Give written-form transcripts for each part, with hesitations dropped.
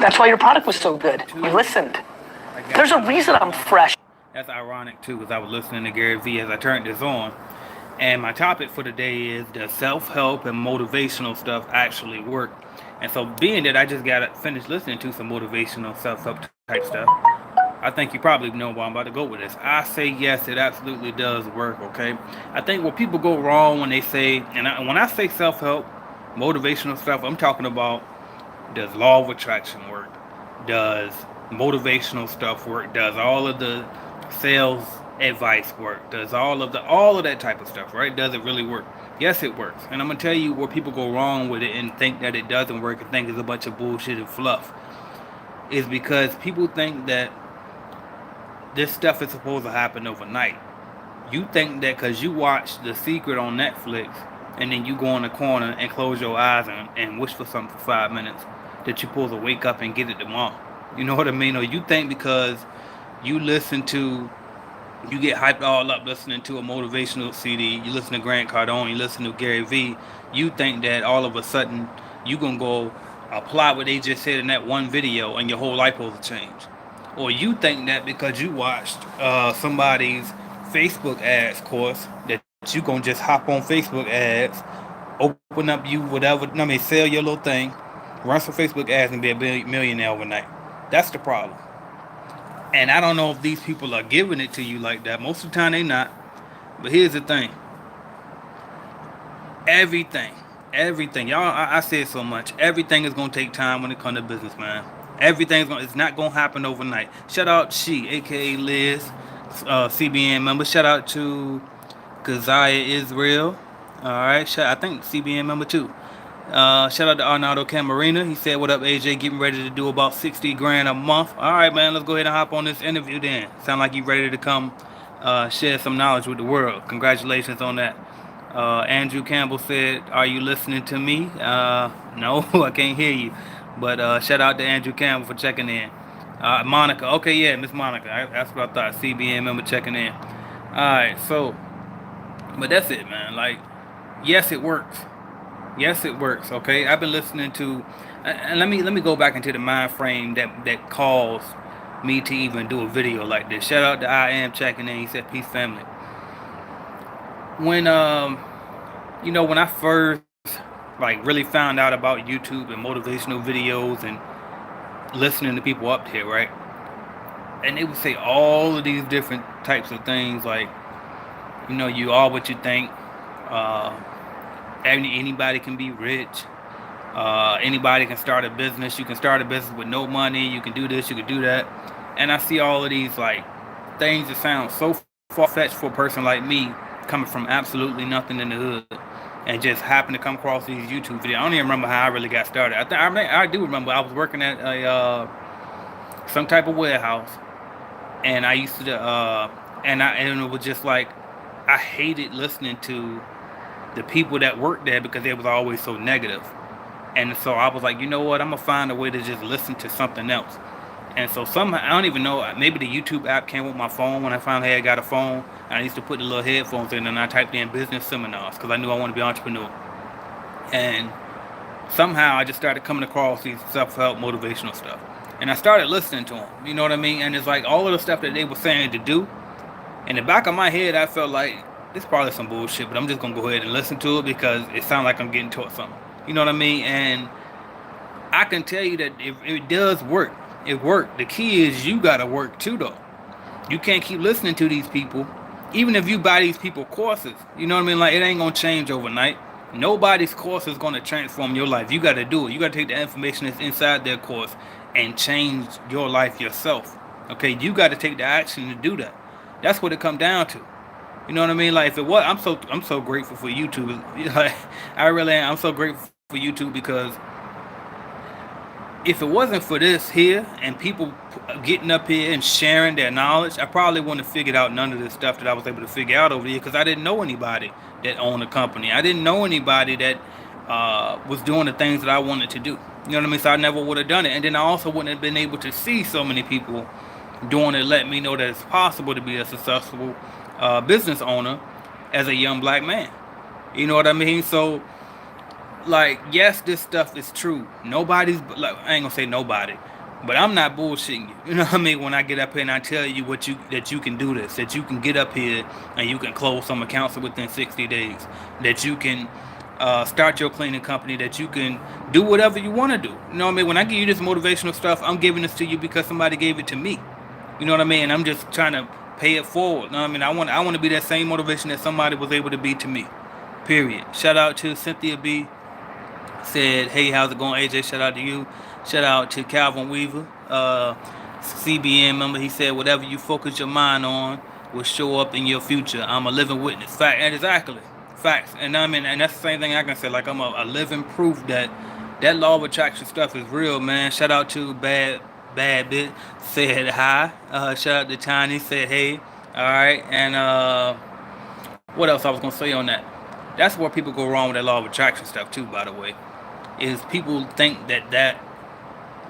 That's why your product was so good. You listened. There's a reason I'm fresh. That's ironic too, because I was listening to Gary Vee as I turned this on. And my topic for today is, does self-help and motivational stuff actually work? And so being that I just got finished listening to some motivational self-help type stuff, I think you probably know where I'm about to go with this. I say yes, it absolutely does work, okay? I think where people go wrong when they say, when I say self-help, motivational stuff, I'm talking about, does law of attraction work? Does motivational stuff work? Does all of the sales advice work? Does all of that type of stuff, right? Does it really work? Yes, it works. And I'm gonna tell you where people go wrong with it and think that it doesn't work and think it's a bunch of bullshit and fluff. Is because people think that this stuff is supposed to happen overnight. You think that because you watch The Secret on Netflix and then you go in the corner and close your eyes and wish for something for 5 minutes, that you're supposed to wake up and get it tomorrow. You know what I mean? Or you think because you you get hyped all up listening to a motivational CD, you listen to Grant Cardone, you listen to Gary Vee, you think that all of a sudden you gonna go apply what they just said in that one video and your whole life will change. Or you think that because you watched somebody's Facebook ads course that you gonna just hop on Facebook ads, open up you whatever, sell your little thing, run some Facebook ads and be a millionaire overnight. That's the problem. And I don't know if these people are giving it to you like that. Most of the time they not. But here's the thing. Everything, y'all, I said so much. Everything is gonna take time when it comes to business, man. It's not gonna happen overnight. Shout out She, aka Liz, CBN member. Shout out to Keziah Israel. All right, I think CBN member too. Shout out to Arnaldo Camarina. He said, "What up, AJ? Getting ready to do about 60 grand a month." All right, man. Let's go ahead and hop on this interview then. Sound like you ready to come share some knowledge with the world. Congratulations on that. Andrew Campbell said, "Are you listening to me?" No, I can't hear you. But shout out to Andrew Campbell for checking in. Monica. Okay, yeah, Miss Monica. That's what I thought. CBN member checking in. All right, so, but that's it, man. Like, yes, it works. Yes, it works. Okay, I've been listening to, and let me go back into the mind frame that caused me to even do a video like this. Shout out to I Am checking in. He said, "Peace, family." When when I first really found out about YouTube and motivational videos and listening to people up here, right? And they would say all of these different types of things, like, you are what you think. Anybody can be rich. Anybody can start a business. You can start a business with no money. You can do this. You can do that. And I see all of these things that sound so far-fetched for a person like me, coming from absolutely nothing in the hood, and just happen to come across these YouTube videos. I don't even remember how I really got started. I do remember I was working at some type of warehouse, and I used to and it was just like I hated listening to the people that worked there because they was always so negative. And so I was like, you know what? I'm gonna find a way to just listen to something else. And so somehow, I don't even know, maybe the YouTube app came with my phone when I finally had got a phone. And I used to put the little headphones in and I typed in business seminars because I knew I wanted to be an entrepreneur. And somehow I just started coming across these self-help motivational stuff. And I started listening to them, you know what I mean? And it's like all of the stuff that they were saying to do. In the back of my head, I felt like, it's probably some bullshit, but I'm just gonna go ahead and listen to it because it sounds like I'm getting taught something. You know what I mean? And I can tell you that it does work. It worked. The key is you gotta work too, though. You can't keep listening to these people, even if you buy these people courses. You know what I mean? Like, it ain't gonna change overnight. Nobody's course is gonna transform your life. You gotta do it. You gotta take the information that's inside their course and change your life yourself. Okay, you gotta take the action to do that. That's what it comes down to. You know what I mean? Like, if it was, I'm so grateful for YouTube. Like, I really am. I'm so grateful for YouTube because if it wasn't for this here and people getting up here and sharing their knowledge, I probably wouldn't have figured out none of this stuff that I was able to figure out over here because I didn't know anybody that owned a company. I didn't know anybody that was doing the things that I wanted to do. You know what I mean? So I never would have done it. And then I also wouldn't have been able to see so many people doing it, let me know that it's possible to be a successful business owner as a young black man. You know what I mean? So like, yes, this stuff is true. Nobody's like, I ain't gonna say nobody, but I'm not bullshitting you. You know what I mean? When I get up here and I tell you that you can do this, that you can get up here and you can close some accounts within 60 days, that you can start your cleaning company, that you can do whatever you want to do. You know what I mean? When I give you this motivational stuff, I'm giving this to you because somebody gave it to me. You know what I mean? I'm just trying to pay it forward. You know what I mean? I want to be that same motivation that somebody was able to be to me. Period. Shout out to Cynthia B. Said, hey, how's it going, AJ? Shout out to you. Shout out to Calvin Weaver, CBN member. He said, whatever you focus your mind on will show up in your future. I'm a living witness. Fact, and exactly. Facts. And I mean, and that's the same thing I can say. Like, I'm a living proof that that law of attraction stuff is real, man. Shout out to Bad Bit. Said hi. Shout out to Tiny. Said, hey. All right. And what else I was going to say on that? That's where people go wrong with that law of attraction stuff, too, by the way. Is people think that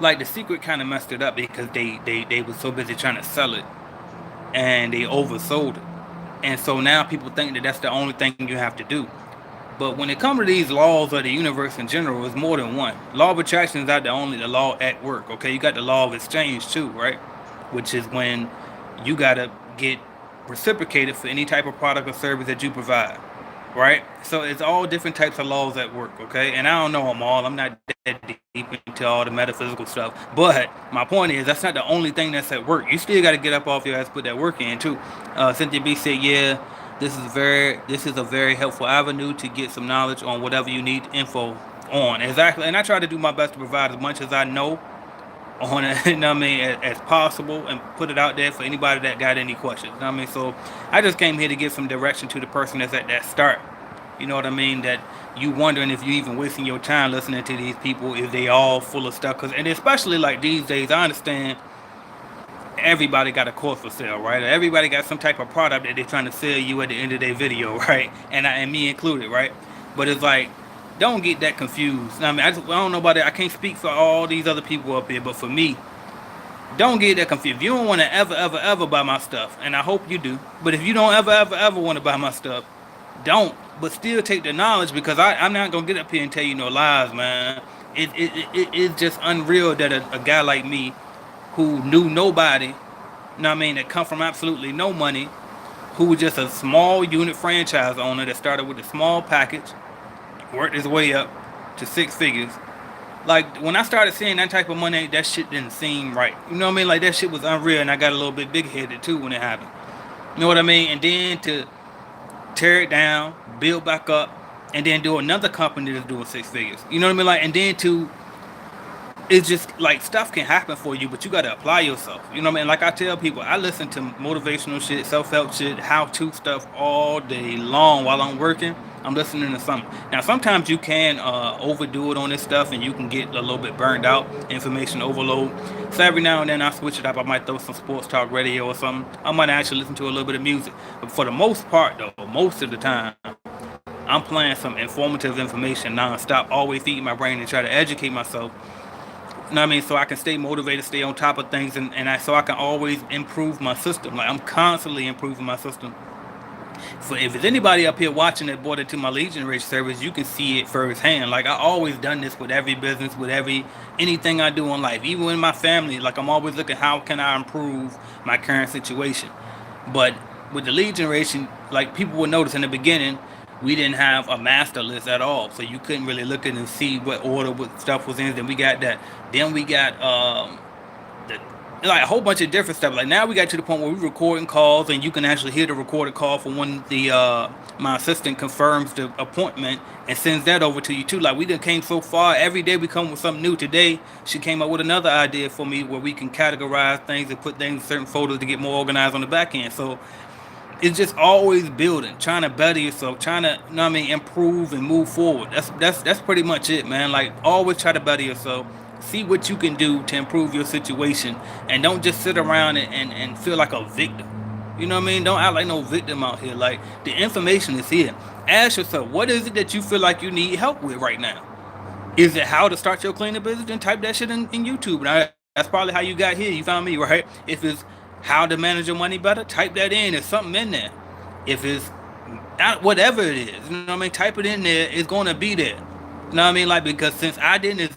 like the secret kind of messed it up because they were so busy trying to sell it and they oversold it, and so now people think that that's the only thing you have to do. But when it comes to these laws of the universe in general, it's more than one. Law of attraction is not the only the law at work. Okay, you got the law of exchange too, right? Which is when you gotta get reciprocated for any type of product or service that you provide, right? So it's all different types of laws at work, okay? And I don't know them all. I'm not that deep into all the metaphysical stuff. But my point is, that's not the only thing that's at work. You still got to get up off your ass, put that work in too. Cynthia B said, yeah, this is a very helpful avenue to get some knowledge on whatever you need info on. Exactly. And I try to do my best to provide as much as I know on it, you know what I mean, as possible, and put it out there for anybody that got any questions. You know what I mean? So I just came here to give some direction to the person that's at that start. You know what I mean? That you wondering if you even wasting your time listening to these people, if they all full of stuff. And especially like these days, I understand everybody got a course for sale, right? Everybody got some type of product that they're trying to sell you at the end of their video, right? And me included, right? But it's like, don't get that confused. I mean, I don't know about it. I can't speak for all these other people up here, but for me, don't get that confused. If you don't want to ever buy my stuff, and I hope you do, but if you don't ever want to buy my stuff, don't. But still take the knowledge, because I'm not gonna get up here and tell you no lies, man. It's just unreal that a guy like me, who knew nobody, you know what I mean, that come from absolutely no money, who was just a small unit franchise owner that started with a small package, worked his way up to six figures. Like, when I started seeing that type of money, that shit didn't seem right. You know what I mean? Like, that shit was unreal, and I got a little bit big-headed, too, when it happened. You know what I mean? And then to tear it down, build back up, and then do another company that's doing six figures. You know what I mean? Like, and then to, it's just like stuff can happen for you, but you gotta apply yourself. You know what I mean? Like I tell people, I listen to motivational shit, self-help shit, how-to stuff all day long while I'm working. I'm listening to something. Now, sometimes you can overdo it on this stuff, and you can get a little bit burned out, information overload. So every now and then I switch it up. I might throw some sports talk radio or something. I might actually listen to a little bit of music. But for the most part, though, most of the time, I'm playing some informative information nonstop, always feeding my brain and try to educate myself. You know what I mean? So I can stay motivated, stay on top of things, so I can always improve my system. Like, I'm constantly improving my system. So if there's anybody up here watching that bought into my lead generation service, you can see it firsthand. Like, I always done this with every business, with anything I do in life, even in my family. Like, I'm always looking, how can I improve my current situation? But with the lead generation, like, people would notice in the beginning, we didn't have a master list at all, so you couldn't really look at and see what order what stuff was in. Then we got that. Then we got like a whole bunch of different stuff. Like, now we got to the point where we're recording calls, and you can actually hear the recorded call from when the my assistant confirms the appointment and sends that over to you too. Like, we done came so far. Every day we come with something new. Today she came up with another idea for me where we can categorize things and put things in certain folders to get more organized on the back end. So it's just always building, trying to better yourself, trying to, you know what I mean, improve and move forward. That's pretty much it, man. Like, always try to better yourself. See what you can do to improve your situation, and don't just sit around and feel like a victim. You know what I mean? Don't act like no victim out here. Like, the information is here. Ask yourself, what is it that you feel like you need help with right now? Is it how to start your cleaning business? Then type that shit in YouTube. And that's probably how you got here. You found me, right? If it's how to manage your money better, type that in. There's something in there. If it's whatever it is, you know what I mean, type it in there. It's going to be there. You know what I mean? Like, because since I didn't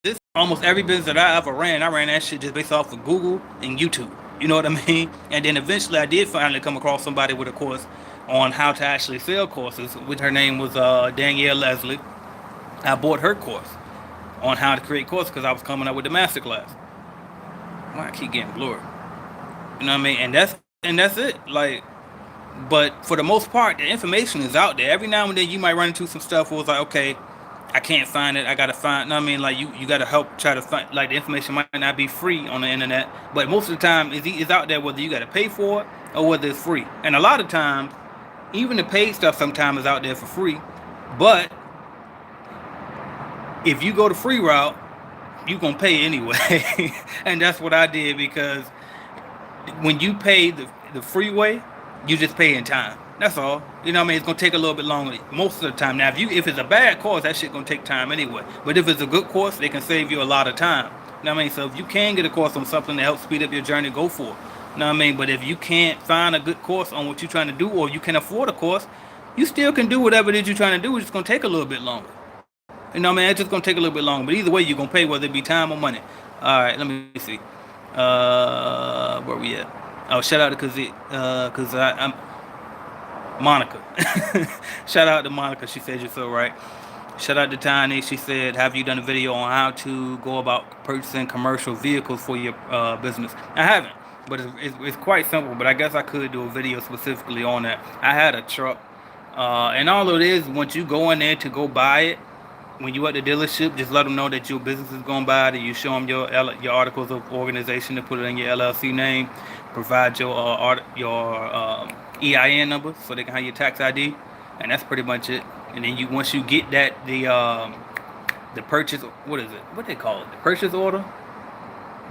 this almost every business that I ever ran, I ran that shit just based off of Google and YouTube. You know what I mean? And then eventually I did finally come across somebody with a course on how to actually sell courses, which her name was Danielle Leslie. I bought her course on how to create courses because I was coming up with the masterclass. Why I keep getting blurry? You know what I mean? And that's it. Like, but for the most part, the information is out there. Every now and then you might run into some stuff where it's like, okay, I can't find it. I gotta find. You know what I mean? Like you gotta help try to find. Like the information might not be free on the internet, but most of the time it's out there whether you gotta pay for it or whether it's free. And a lot of times, even the paid stuff sometimes is out there for free. But if you go the free route, you gonna pay anyway. And that's what I did because when you pay the freeway, you just pay in time. That's all. You know what I mean? It's gonna take a little bit longer most of the time. Now, if it's a bad course, that shit gonna take time anyway. But if it's a good course, they can save you a lot of time. You know what I mean? So if you can get a course on something to help speed up your journey, go for it. You know what I mean? But if you can't find a good course on what you're trying to do, or you can afford a course, you still can do whatever it is you're trying to do. It's just gonna take a little bit longer. You know what I mean? It's just gonna take a little bit longer. But either way, you're gonna pay whether it be time or money. All right, let me see. Where we at? Oh, shout out to cause I'm Monica. Shout out to Monica. She said you're so right. Shout out to Tiny. She said, have you done a video on how to go about purchasing commercial vehicles for your business? I haven't, but it's quite simple. But I guess I could do a video specifically on that. I had a truck, and all it is, once you go in there to go buy it, when you at the dealership, just let them know that your business is going by. That you show them your articles of organization to put it in your LLC name, provide your EIN number so they can have your tax ID, and that's pretty much it. And then once you get that the purchase, what is it? What they call it? The purchase order.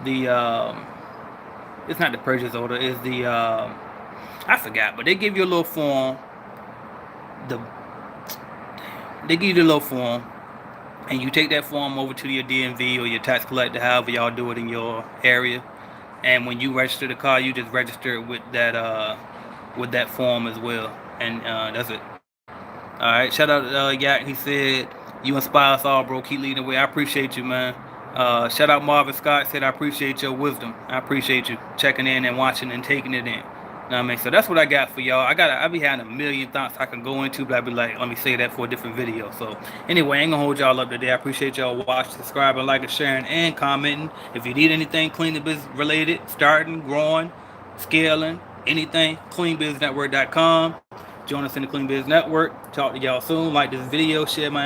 It's not the purchase order. It's the I forgot, but they give you a little form. They give you the little form. And you take that form over to your DMV or your tax collector, however y'all do it in your area. And when you register the car, you just register it with that form as well. And that's it. All right. Shout out to Yak. He said, you inspire us all, bro. Keep leading the way. I appreciate you, man. Shout out Marvin Scott. Said, I appreciate your wisdom. I appreciate you checking in and watching and taking it in. You know what I mean? So that's what I got for y'all. I be having a million thoughts I can go into, but I be like, let me say that for a different video. So anyway, I ain't gonna hold y'all up today. I appreciate y'all watching, subscribing, liking, sharing, and commenting. If you need anything clean business related, starting, growing, scaling, anything, cleanbusinessnetwork.com. Join us in the Clean Biz Network. Talk to y'all soon. Like this video, share my